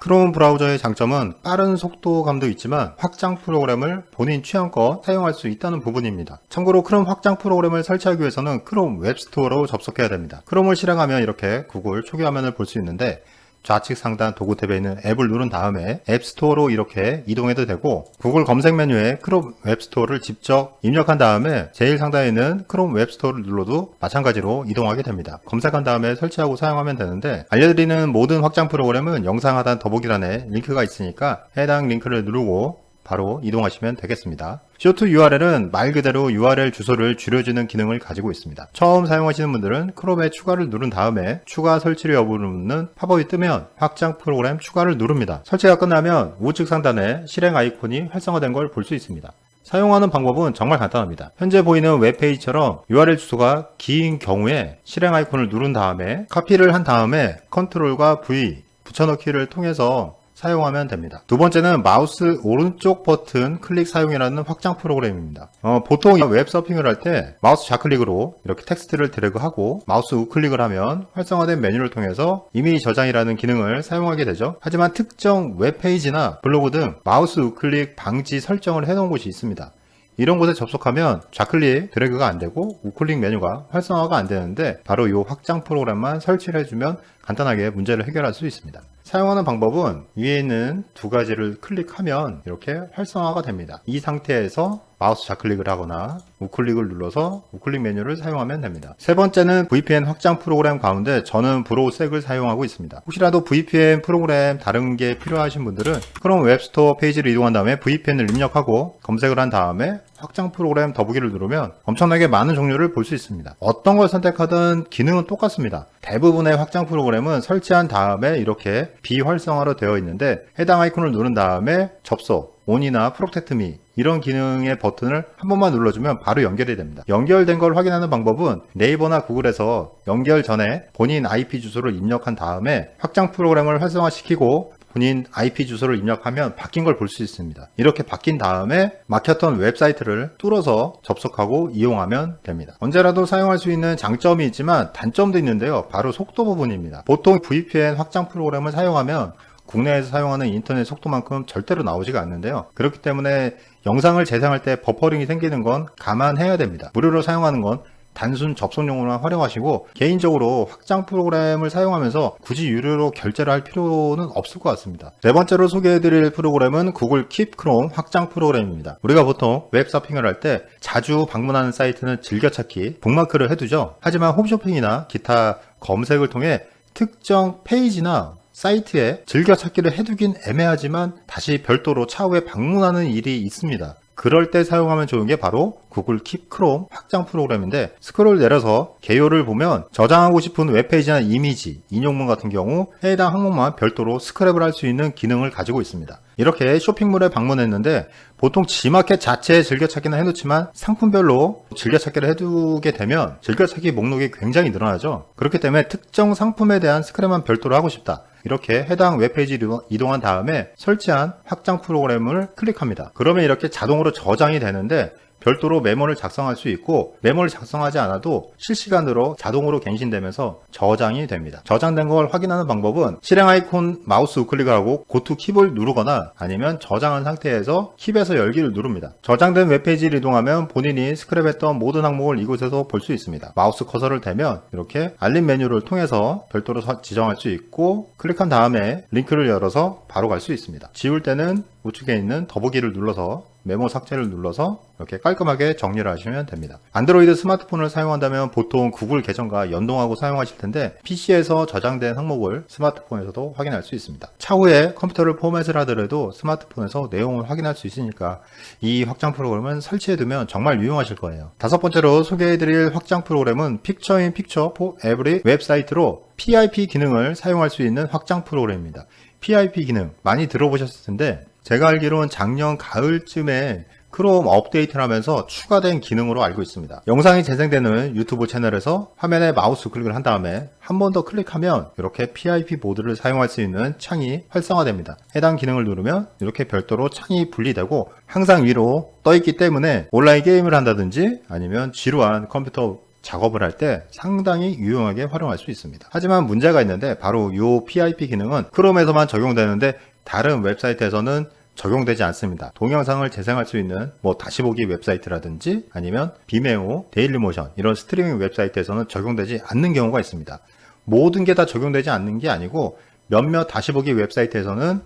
크롬 브라우저의 장점은 빠른 속도감도 있지만 확장 프로그램을 본인 취향껏 사용할 수 있다는 부분입니다. 참고로 크롬 확장 프로그램을 설치하기 위해서는 크롬 웹스토어로 접속해야 됩니다. 크롬을 실행하면 이렇게 구글 초기 화면을 볼 수 있는데 좌측 상단 도구 탭에 있는 앱을 누른 다음에 앱스토어로 이렇게 이동해도 되고, 구글 검색 메뉴에 크롬 웹스토어를 직접 입력한 다음에 제일 상단에 있는 크롬 웹스토어를 눌러도 마찬가지로 이동하게 됩니다. 검색한 다음에 설치하고 사용하면 되는데, 알려드리는 모든 확장 프로그램은 영상 하단 더보기란에 링크가 있으니까 해당 링크를 누르고 바로 이동하시면 되겠습니다. 쇼트 URL은 말 그대로 URL 주소를 줄여주는 기능을 가지고 있습니다. 처음 사용하시는 분들은 크롬에 추가를 누른 다음에 추가 설치 여부를 묻는 팝업이 뜨면 확장 프로그램 추가를 누릅니다. 설치가 끝나면 우측 상단에 실행 아이콘이 활성화된 걸 볼 수 있습니다. 사용하는 방법은 정말 간단합니다. 현재 보이는 웹페이지처럼 URL 주소가 긴 경우에 실행 아이콘을 누른 다음에 카피를 한 다음에 컨트롤과 V 붙여넣기를 통해서 사용하면 됩니다. 두 번째는 마우스 오른쪽 버튼 클릭 사용이라는 확장 프로그램입니다. 보통 웹 서핑을 할 때 마우스 좌클릭으로 이렇게 텍스트를 드래그하고 마우스 우클릭을 하면 활성화된 메뉴를 통해서 이미지 저장이라는 기능을 사용하게 되죠. 하지만 특정 웹페이지나 블로그 등 마우스 우클릭 방지 설정을 해놓은 곳이 있습니다. 이런 곳에 접속하면 좌클릭 드래그가 안되고 우클릭 메뉴가 활성화가 안되는데, 바로 이 확장 프로그램만 설치를 해주면 간단하게 문제를 해결할 수 있습니다. 사용하는 방법은 위에 있는 두 가지를 클릭하면 이렇게 활성화가 됩니다. 이 상태에서 마우스 좌클릭을 하거나 우클릭을 눌러서 우클릭 메뉴를 사용하면 됩니다. 세 번째는 VPN 확장 프로그램 가운데 저는 브로색을 사용하고 있습니다. 혹시라도 VPN 프로그램 다른 게 필요하신 분들은 크롬 웹스토어 페이지를 이동한 다음에 VPN을 입력하고 검색을 한 다음에 확장 프로그램 더보기를 누르면 엄청나게 많은 종류를 볼 수 있습니다. 어떤 걸 선택하든 기능은 똑같습니다. 대부분의 확장 프로그램은 설치한 다음에 이렇게 비활성화로 되어 있는데, 해당 아이콘을 누른 다음에 접속, 온이나 프로텍트 미 이런 기능의 버튼을 한 번만 눌러주면 바로 연결이 됩니다. 연결된 걸 확인하는 방법은 네이버나 구글에서 연결 전에 본인 IP 주소를 입력한 다음에 확장 프로그램을 활성화시키고 본인 IP 주소를 입력하면 바뀐 걸 볼 수 있습니다. 이렇게 바뀐 다음에 막혔던 웹사이트를 뚫어서 접속하고 이용하면 됩니다. 언제라도 사용할 수 있는 장점이 있지만 단점도 있는데요. 바로 속도 부분입니다. 보통 VPN 확장 프로그램을 사용하면 국내에서 사용하는 인터넷 속도만큼 절대로 나오지가 않는데요. 그렇기 때문에 영상을 재생할 때 버퍼링이 생기는 건 감안해야 됩니다. 무료로 사용하는 건 단순 접속용으로만 활용하시고, 개인적으로 확장 프로그램을 사용하면서 굳이 유료로 결제를 할 필요는 없을 것 같습니다. 네 번째로 소개해드릴 프로그램은 구글 Keep Chrome 확장 프로그램입니다. 우리가 보통 웹 서핑을 할 때 자주 방문하는 사이트는 즐겨찾기, 북마크를 해두죠. 하지만 홈쇼핑이나 기타 검색을 통해 특정 페이지나 사이트에 즐겨찾기를 해두긴 애매하지만 다시 별도로 차후에 방문하는 일이 있습니다. 그럴 때 사용하면 좋은 게 바로 구글 Keep Chrome 확장 프로그램인데, 스크롤 내려서 개요를 보면 저장하고 싶은 웹페이지나 이미지, 인용문 같은 경우 해당 항목만 별도로 스크랩을 할 수 있는 기능을 가지고 있습니다. 이렇게 쇼핑몰에 방문했는데 보통 G마켓 자체에 즐겨찾기는 해놓지만 상품별로 즐겨찾기를 해두게 되면 즐겨찾기 목록이 굉장히 늘어나죠. 그렇기 때문에 특정 상품에 대한 스크랩만 별도로 하고 싶다. 이렇게 해당 웹페이지로 이동한 다음에 설치한 확장 프로그램을 클릭합니다. 그러면 이렇게 자동으로 저장이 되는데, 별도로 메모를 작성할 수 있고 메모를 작성하지 않아도 실시간으로 자동으로 갱신되면서 저장이 됩니다. 저장된 걸 확인하는 방법은 실행 아이콘 마우스 우클릭을 하고 고투 킵을 누르거나 아니면 저장한 상태에서 킵에서 열기를 누릅니다. 저장된 웹페이지를 이동하면 본인이 스크랩했던 모든 항목을 이곳에서 볼 수 있습니다. 마우스 커서를 대면 이렇게 알림 메뉴를 통해서 별도로 지정할 수 있고, 클릭한 다음에 링크를 열어서 바로 갈 수 있습니다. 지울 때는 우측에 있는 더보기를 눌러서 메모 삭제를 눌러서 이렇게 깔끔하게 정리를 하시면 됩니다. 안드로이드 스마트폰을 사용한다면 보통 구글 계정과 연동하고 사용하실 텐데, PC에서 저장된 항목을 스마트폰에서도 확인할 수 있습니다. 차후에 컴퓨터를 포맷을 하더라도 스마트폰에서 내용을 확인할 수 있으니까 이 확장 프로그램은 설치해두면 정말 유용하실 거예요. 다섯 번째로 소개해드릴 확장 프로그램은 Picture in Picture for Every 웹사이트로 PIP 기능을 사용할 수 있는 확장 프로그램입니다. PIP 기능 많이 들어보셨을 텐데, 제가 알기로는 작년 가을쯤에 크롬 업데이트를 하면서 추가된 기능으로 알고 있습니다. 영상이 재생되는 유튜브 채널에서 화면에 마우스 클릭을 한 다음에 한 번 더 클릭하면 이렇게 PIP 모드를 사용할 수 있는 창이 활성화됩니다. 해당 기능을 누르면 이렇게 별도로 창이 분리되고 항상 위로 떠 있기 때문에 온라인 게임을 한다든지 아니면 지루한 컴퓨터 작업을 할 때 상당히 유용하게 활용할 수 있습니다. 하지만 문제가 있는데 바로 이 PIP 기능은 크롬에서만 적용되는데 다른 웹사이트에서는 적용되지 않습니다. 동영상을 재생할 수 있는 다시 보기 웹사이트라든지 아니면 비메오, 데일리모션 이런 스트리밍 웹사이트에서는 적용되지 않는 경우가 있습니다. 모든 게 다 적용되지 않는 게 아니고 몇몇 다시 보기 웹사이트에서는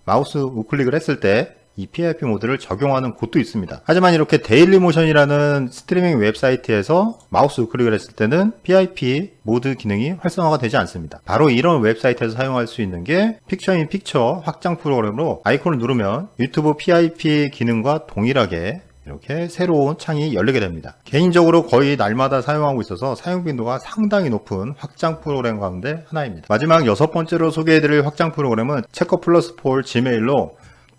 마우스 우클릭을 했을 때 이 PIP 모드를 적용하는 곳도 있습니다. 하지만 이렇게 데일리모션이라는 스트리밍 웹사이트에서 마우스 우클릭을 했을 때는 PIP 모드 기능이 활성화가 되지 않습니다. 바로 이런 웹사이트에서 사용할 수 있는 게 픽처 인 픽처 확장 프로그램으로 아이콘을 누르면 유튜브 PIP 기능과 동일하게 이렇게 새로운 창이 열리게 됩니다. 개인적으로 거의 날마다 사용하고 있어서 사용 빈도가 상당히 높은 확장 프로그램 가운데 하나입니다. 마지막 6번째로 소개해드릴 확장 프로그램은 체커 플러스 폴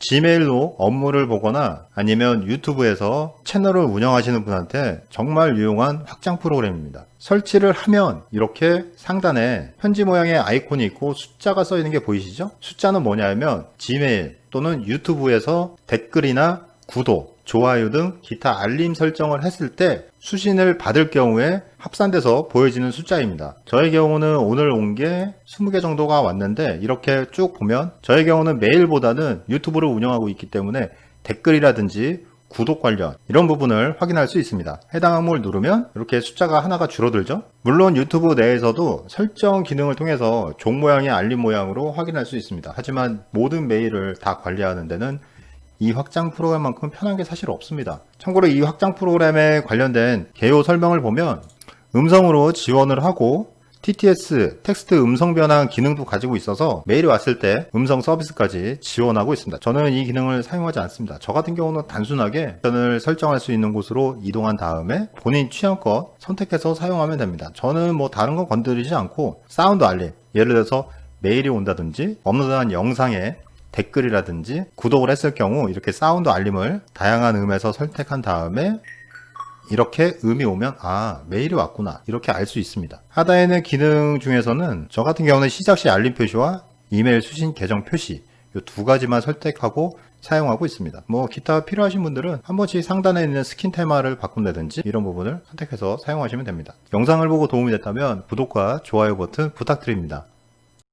지메일로 업무를 보거나 아니면 유튜브에서 채널을 운영하시는 분한테 정말 유용한 확장 프로그램입니다. 설치를 하면 이렇게 상단에 편지 모양의 아이콘이 있고 숫자가 써 있는 게 보이시죠? 숫자는 뭐냐면 지메일 또는 유튜브에서 댓글이나 구독, 좋아요 등 기타 알림 설정을 했을 때 수신을 받을 경우에 합산돼서 보여지는 숫자입니다. 저의 경우는 오늘 온 게 20개 정도가 왔는데 이렇게 쭉 보면 저의 경우는 메일보다는 유튜브를 운영하고 있기 때문에 댓글이라든지 구독 관련 이런 부분을 확인할 수 있습니다. 해당 항목을 누르면 이렇게 숫자가 하나가 줄어들죠. 물론 유튜브 내에서도 설정 기능을 통해서 종 모양의 알림 모양으로 확인할 수 있습니다. 하지만 모든 메일을 다 관리하는 데는 이 확장 프로그램만큼 편한 게 사실 없습니다. 참고로 이 확장 프로그램에 관련된 개요 설명을 보면 음성으로 지원을 하고 TTS 텍스트 음성 변환 기능도 가지고 있어서 메일이 왔을 때 음성 서비스까지 지원하고 있습니다. 저는 이 기능을 사용하지 않습니다. 저 같은 경우는 단순하게 버튼을 설정할 수 있는 곳으로 이동한 다음에 본인 취향껏 선택해서 사용하면 됩니다. 저는 다른 거 건드리지 않고 사운드 알림, 예를 들어서 메일이 온다든지 업로드한 영상에 댓글이라든지 구독을 했을 경우 이렇게 사운드 알림을 다양한 음에서 선택한 다음에 이렇게 음이 오면 메일이 왔구나 이렇게 알 수 있습니다. 하단에 있는 기능 중에서는 저 같은 경우는 시작 시 알림 표시와 이메일 수신 계정 표시 이 두 가지만 선택하고 사용하고 있습니다. 기타 필요하신 분들은 한 번씩 상단에 있는 스킨 테마를 바꾼다든지 이런 부분을 선택해서 사용하시면 됩니다. 영상을 보고 도움이 됐다면 구독과 좋아요 버튼 부탁드립니다.